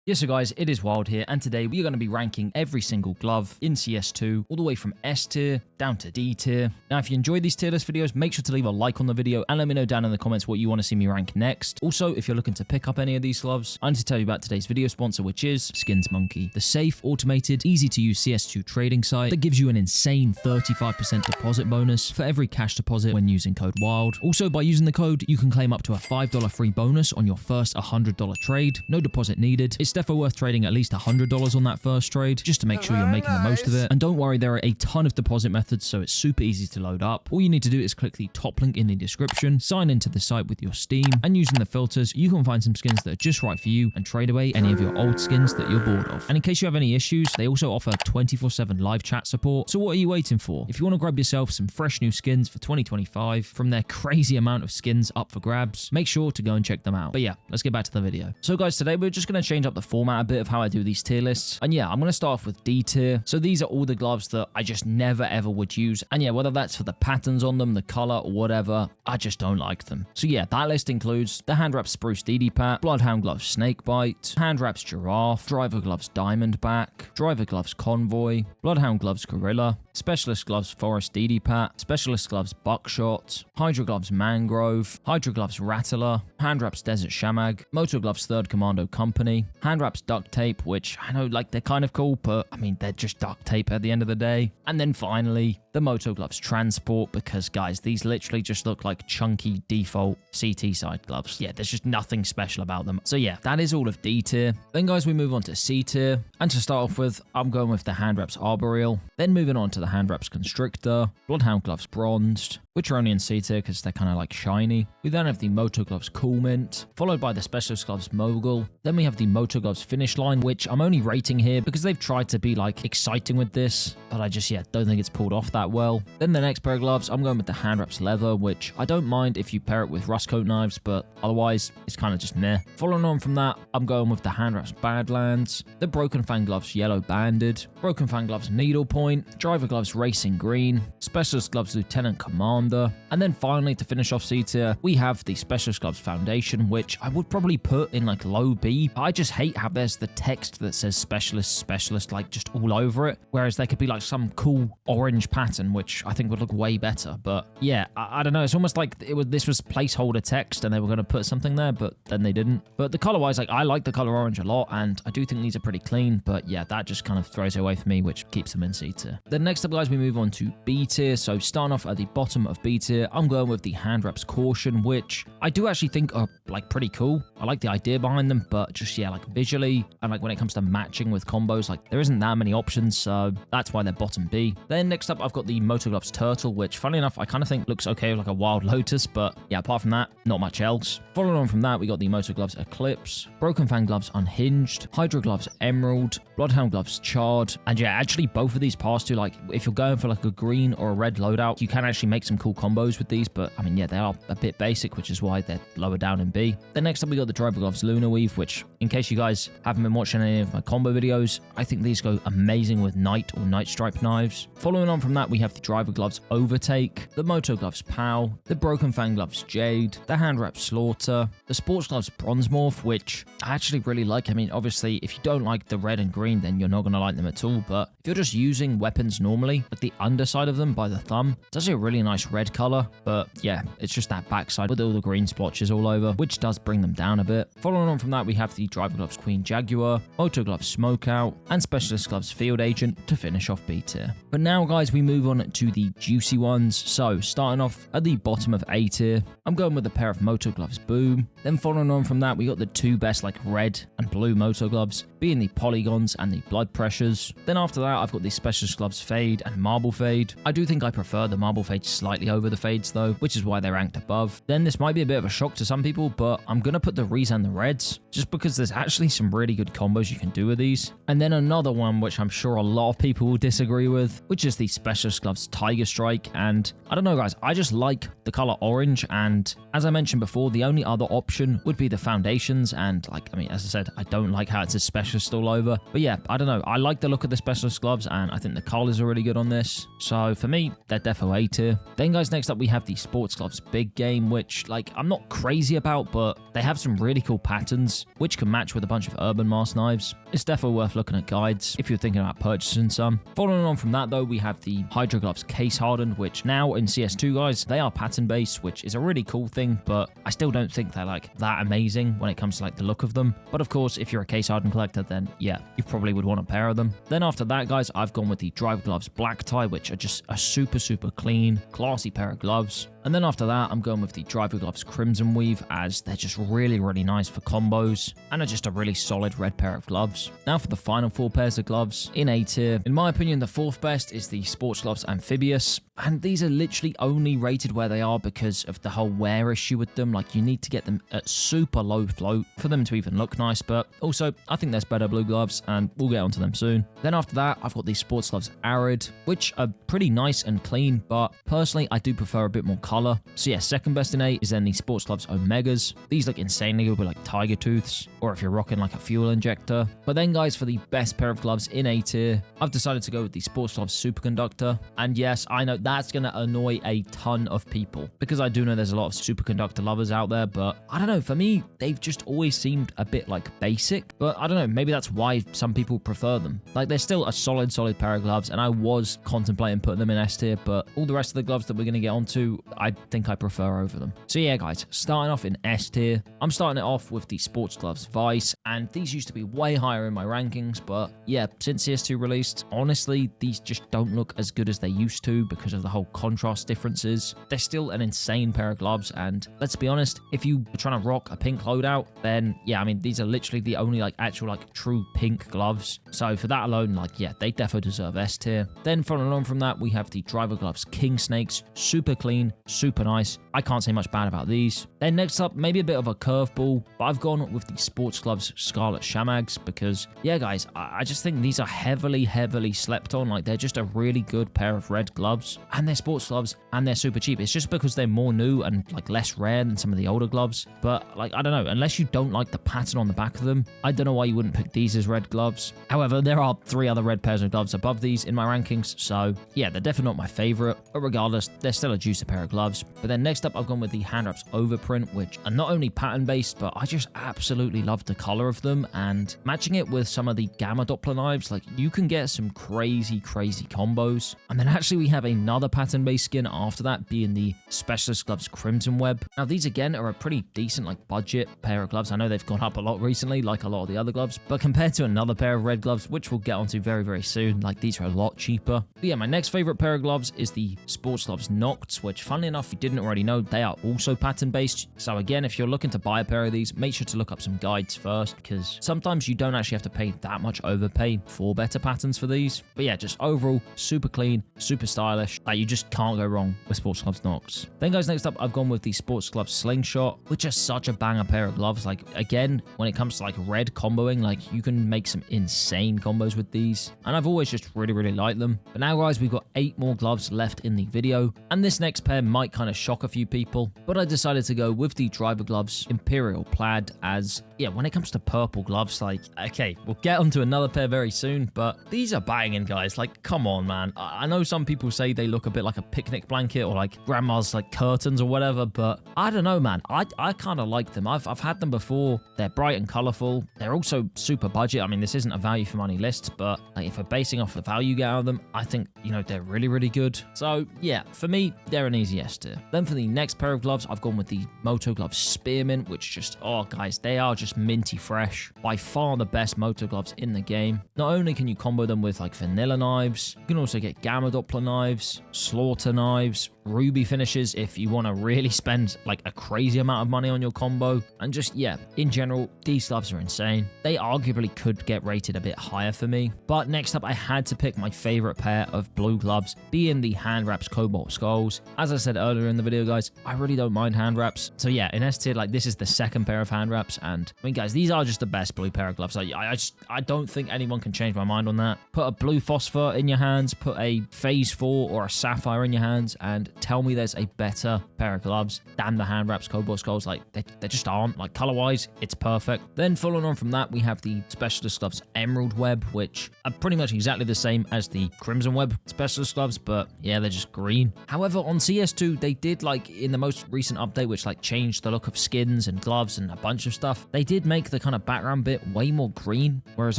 Yes, so guys, it is Wild here, and today we are going to be ranking every single glove in CS2, all the way from S tier down to D tier. Now, if you enjoyed these tier list videos, make sure to leave a like on the video and let me know down in the comments what you want to see me rank next. Also, if you're looking to pick up any of these gloves, I need to tell you about today's video sponsor, which is Skins Monkey, the safe, automated, easy-to-use CS2 trading site that gives you an insane 35% deposit bonus for every cash deposit when using code WILD. Also, by using the code, you can claim up to a $5 free bonus on your first $100 trade. No deposit needed. It's definitely worth trading at least $100 on that first trade just to make sure you're making the most of it. And don't worry, there are a ton of deposit methods, so it's super easy to load up. All you need to do is click the top link in the description, sign into the site with your Steam, and using the filters, you can find some skins that are just right for you and trade away any of your old skins that you're bored of. And in case you have any issues, they also offer 24/7 live chat support. So what are you waiting for? If you want to grab yourself some fresh new skins for 2025 from their crazy amount of skins up for grabs, make sure to go and check them out. But yeah, let's get back to the video. So guys, today we're just going to change up the format a bit of how I do these tier lists. And yeah, I'm going to start off with D tier. So these are all the gloves that I just never ever would use. And yeah, whether that's for the patterns on them, the color, or whatever, I just don't like them. So yeah, that list includes the hand wraps Spruce DD Pat, Bloodhound gloves Snakebite, hand wraps Giraffe, driver gloves Diamondback, driver gloves Convoy, Bloodhound gloves Gorilla, specialist gloves Forest DD Pat, specialist gloves Buckshot, Hydra gloves Mangrove, Hydra gloves Rattler, hand wraps Desert Shamag, Moto gloves Third Commando Company, hand wraps Duct Tape, which I know like they're kind of cool, but I mean they're just duct tape at the end of the day. And then finally the Moto gloves Transport, because guys, these literally just look like chunky default CT side gloves. Yeah, there's just nothing special about them. So yeah, that is all of D tier. Then guys, we move on to C tier, and to start off with, I'm going with the hand wraps Arboreal, then moving on to the hand wraps Constrictor, Bloodhound gloves Bronzed, which are only in C tier because they're kind of like shiny. We then have the Moto gloves Cool Mint, followed by the specialist gloves Mogul. Then we have the Moto gloves Finish Line, which I'm only rating here because they've tried to be like exciting with this, but I just, yeah, don't think it's pulled off that well. Then the next pair of gloves, I'm going with the hand wraps Leather, which I don't mind if you pair it with rust coat knives, but otherwise it's kind of just meh. Following on from that, I'm going with the hand wraps Badlands, the Broken Fang gloves Yellow Banded, Broken Fang gloves Needlepoint, driver gloves Racing Green, specialist gloves Lieutenant Commander, and then finally to finish off C tier, we have the specialist gloves Foundation, which I would probably put in like low B. I just hate how there's the text that says specialist like just all over it, whereas there could be like some cool orange pattern which I think would look way better. But yeah, I don't know, it's almost like this was placeholder text and they were going to put something there, but then they didn't. But the color wise, like I like the color orange a lot, and I do think these are pretty clean, but yeah, that just kind of throws it away for me, which keeps them in C tier. Then next up guys, we move on to B tier. So starting off at the bottom of B tier, I'm going with the hand wraps Caution, which I do actually think are like pretty cool. I like the idea behind them, but just yeah, like visually and like when it comes to matching with combos, like there isn't that many options, so that's why they're bottom B. Then next up, I've got the Moto gloves Turtle, which funny enough, I kind of think looks okay with like a Wild Lotus, but yeah, apart from that, not much else. Following on from that, we got the Moto gloves Eclipse, Broken Fang gloves Unhinged, Hydra gloves Emerald, Bloodhound gloves Charred, and yeah, actually both of these past two, like if you're going for like a green or a red loadout, you can actually make some cool combos with these, but I mean, yeah, they are a bit basic, which is why they're lower down in B. Then next up, we got the driver gloves Lunar Weave, which in case you guys haven't been watching any of my combo videos, I think these go amazing with Night or Night Stripe knives. Following on from that, we have the driver gloves Overtake, the Moto gloves Pow, the Broken Fang gloves Jade, the hand wrap Slaughter, the sports gloves Bronze Morph, which I actually really like. I mean, obviously, if you don't like the red and green, then you're not going to like them at all, but if you're just using weapons normally, like the underside of them by the thumb, it's actually a really nice red color, but yeah, it's just that backside with all the green splotches all over, which does bring them down a bit. Following on from that, we have the driver gloves Queen Jaguar, Moto gloves Smokeout, and specialist gloves Field Agent to finish off B tier. But now guys, we move on to the juicy ones. So starting off at the bottom of A tier, I'm going with a pair of Moto gloves Boom. Then following on from that, we got the two best like red and blue Moto gloves, being the Polygons and the Blood Pressures. Then after that, I've got the specialist gloves Fade and Marble Fade. I do think I prefer the Marble Fade slightly over the Fades though, which is why they're ranked above. Then this might be a bit of a shock to some people, but I'm gonna put the Rees and the Reds, just because there's actually some really good combos you can do with these. And then another one which I'm sure a lot of people will disagree with, which is the specialist Specialist Gloves Tiger Strike, and I don't know guys, I just like the color orange, and as I mentioned before, the only other option would be the foundations, and like, I mean, as I said, I don't like how it's a Specialist all over, but yeah, I don't know, I like the look of the Specialist Gloves, and I think the colors are really good on this, so for me, they're defo A tier. Then guys, next up we have the Sports Gloves Big Game, which like, I'm not crazy about, but they have some really cool patterns, which can match with a bunch of Urban Mask knives. It's definitely worth looking at guides if you're thinking about purchasing some. Following on from that though, we have the Hydro Gloves Case Hardened, which now in CS2 guys, they are pattern based, which is a really cool thing, but I still don't think they're like that amazing when it comes to like the look of them. But of course, if you're a Case Hardened collector, then yeah, you probably would want a pair of them. Then after that guys, I've gone with the Driver Gloves Black Tie, which are just a super clean, classy pair of gloves. And then after that, I'm going with the Driver Gloves Crimson Weave, as they're just really nice for combos and are just a really solid red pair of gloves. Now for the final 4 pairs of gloves in A tier. In my opinion, the 4th best is the Sports Gloves Amphibious, and these are literally only rated where they are because of the whole wear issue with them. Like, you need to get them at super low float for them to even look nice, but also I think there's better blue gloves, and we'll get onto them soon. Then after that, I've got the Sports Gloves Arid, which are pretty nice and clean, but personally I do prefer a bit more color. So yeah, second best in A is then the Sports Gloves Omegas. These look insanely good with like tiger tooths, or if you're rocking like a fuel injector. But then guys, for the best pair of gloves in A tier, I've decided to go with the Sports Gloves Superconductor. And yes, I know that's going to annoy a ton of people, because I do know there's a lot of superconductor lovers out there, but I don't know, for me, they've just always seemed a bit like basic, but I don't know, maybe that's why some people prefer them. Like, they're still a solid pair of gloves, and I was contemplating putting them in S tier, but all the rest of the gloves that we're going to get onto, I think I prefer over them. So yeah guys, starting off in S tier, I'm starting it off with the Sports Gloves Vice, and these used to be way higher in my rankings, but yeah, since CS2 released, honestly, these just don't look as good as they used to because of the whole contrast differences. They're still an insane pair of gloves, and let's be honest, if you were trying to rock a pink loadout, then yeah, I mean, these are literally the only like actual like true pink gloves. So for that alone, like yeah, they definitely deserve S tier. Then following on from that, we have the Driver Gloves King Snakes, super clean, super nice. I can't say much bad about these. Then next up, maybe a bit of a curveball, but I've gone with the Sports Gloves Scarlet Shamags because yeah guys, I just think these are heavily slept on. Like, they're just a really good pair of red gloves, and they're sports gloves, and they're super cheap. It's just because they're more new and like less rare than some of the older gloves. But like, I don't know, unless you don't like the pattern on the back of them, I don't know why you wouldn't pick these as red gloves. However, there are 3 other red pairs of gloves above these in my rankings, so yeah, they're definitely not my favorite, but regardless, they're still a juicy pair of gloves. But then next up, I've gone with the Hand Wraps Overprint, which are not only pattern based, but I just absolutely love the color of them, and matching it with some of the Gamma Doppler knives, like, you can get some crazy combos. And then actually we have another pattern based skin after that, being the Specialist Gloves Crimson Web. Now these again are a pretty decent like budget pair of gloves. I know they've gone up a lot recently, like a lot of the other gloves, but compared to another pair of red gloves, which we'll get onto very soon, like, these are a lot cheaper. But yeah, my next favorite pair of gloves is the Sports Gloves Nocts, which funnily enough, if you didn't already know, they are also pattern based. So again, if you're looking to buy a pair of these, make sure to look up some guides first, because sometimes you don't actually have to pay that much overpay for better patterns for these. But yeah, just overall super clean, super stylish. Like, you just can't go wrong with Sports Gloves Nocts. Then guys, next up, I've gone with the Sports Gloves Slingshot, which are such a banger pair of gloves. Like, again, when it comes to like red comboing, like, you can make some insane combos with these, and I've always just really liked them. But now guys, we've got 8 more gloves left in the video, and this next pair might kind of shock a few people, but I decided to go with the Driver Gloves Imperial Plaid, as yeah, when it comes to purple gloves, like, okay, we'll get onto another pair very soon, but these are banging guys. Like, come on man, I know some people say they look a bit like a picnic blanket or like grandma's like curtains or whatever, but I don't know man, I kind of like them. I've had them before. They're bright and colorful. They're also super budget. I mean, this isn't a value for money list, but like, if we're basing off the value you get out of them, I think, you know, they're really good. So yeah, for me, they're an easy S tier. Then for the next pair of gloves, I've gone with the Moto Gloves Spearmint, which just, oh guys, they are just minty fresh. By far the best moto gloves in the game. Not only can you combo them with like vanilla knives, you can also get Gamma Doppler knives, Slaughter knives, ruby finishes if you want to really spend like a crazy amount of money on your combo. And just, yeah, in general, these gloves are insane. They arguably could get rated a bit higher for me. But next up, I had to pick my favorite pair of blue gloves, being the hand wraps Cobalt Skulls. As I said earlier in the video, guys, I really don't mind hand wraps. So yeah, in S tier, like this is the second pair of hand wraps. And I mean, guys, these are just the best blue pair of gloves. I don't think anyone can change my mind on that. Put a blue phosphor in your hands, put a phase 4 or a sapphire in your hands, and tell me there's a better pair of gloves than the hand wraps Cobalt Skulls. Like they just aren't. Like color wise, it's perfect. Then following on from that, we have the specialist gloves Emerald Web, which are pretty much exactly the same as the Crimson Web specialist gloves, but yeah, they're just green. However, on CS2, they did, like in the most recent update, which like changed the look of skins and gloves and a bunch of stuff, they did make the kind of background bit way more green, whereas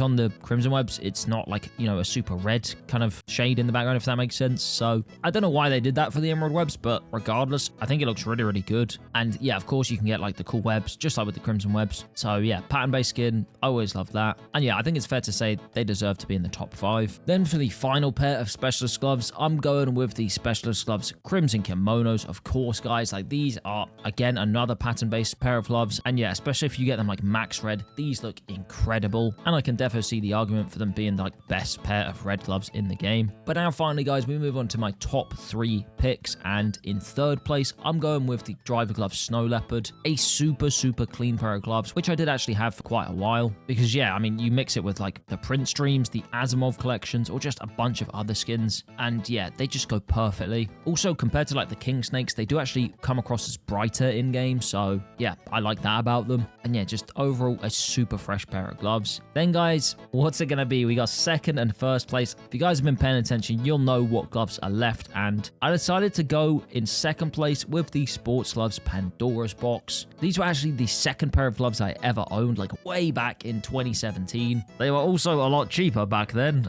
on the Crimson Webs, it's not like, you know, a super red kind of shade in the background, if that makes sense. So I don't know why they did that for the Emerald Webs, but regardless, I think it looks really, really good. And yeah, of course, you can get like the cool webs, just like with the Crimson Webs. So yeah, pattern-based skin, I always love that. And yeah, I think it's fair to say they deserve to be in the top 5. Then for the final pair of specialist gloves, I'm going with the specialist gloves Crimson Kimonos. Of course, guys, like these are, again, another pattern-based pair of gloves. And yeah, especially if you get them like max red, these look incredible. And I can definitely see the argument for them being like best pair of red gloves in the game. But now finally, guys, we move on to my top 3 picks. And in third place, I'm going with the Driver Glove Snow Leopard, a super, super clean pair of gloves, which I did actually have for quite a while. Because yeah, I mean, you mix it with like the Prince Streams, the Asimov collections, or just a bunch of other skins. And yeah, they just go perfectly. Also, compared to like the King Snakes, they do actually come across as brighter in game. So yeah, I like that about them. And yeah, just overall a super fresh pair of gloves. Then guys, what's it going to be? We got second and first place. If you guys have been paying attention, you'll know what gloves are left. And I decided to go in second place with the Sports Gloves Pandora's Box. These were actually the second pair of gloves I ever owned, like way back in 2017. They were also a lot cheaper back then.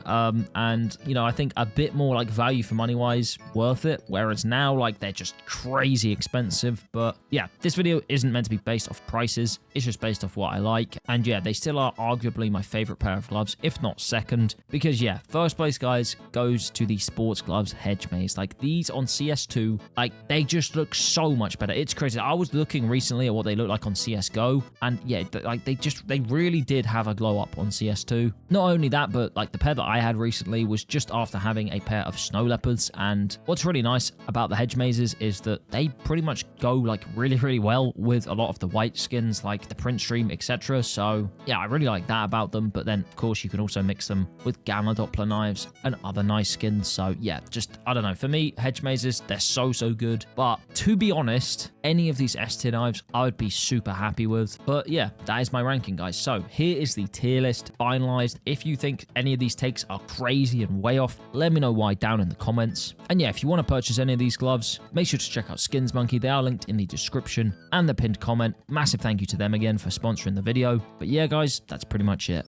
And you know, I think a bit more like value for money wise worth it. Whereas now, like they're just crazy expensive. But yeah, this video isn't meant to be based off prices. It's just based off what I like. And yeah, they still are arguably my favorite pair of gloves, if not second. Because yeah, first place, guys, goes to the Sports Gloves Hedge Maze. Like these on CS2, like they just look so much better. It's crazy. I was looking recently at what they look like on CSGO, and yeah, like they really did have a glow up on CS2. Not only that, but like the pair that I had recently was just after having a pair of Snow Leopards. And what's really nice about the Hedge Mazes is that they pretty much go like really, really well with a lot of the white skins like the Prince Stream, etc. So yeah, I really like that about them. But then of course you can also mix them with Gamma Doppler knives and other nice skins. So yeah, just, I don't know, for me, Hedge Mazes, they're so good. But to be honest, any of these S tier knives I would be super happy with. But yeah, that is my ranking, guys. So here is the tier list finalized. If you think any of these takes are crazy and way off, let me know why down in the comments. And yeah, if you want to purchase any of these gloves, make sure to check out Skins Monkey. They are linked in the description and the pinned comment. Massive thank you to them again for sponsoring the video. But yeah, guys, that's pretty much it.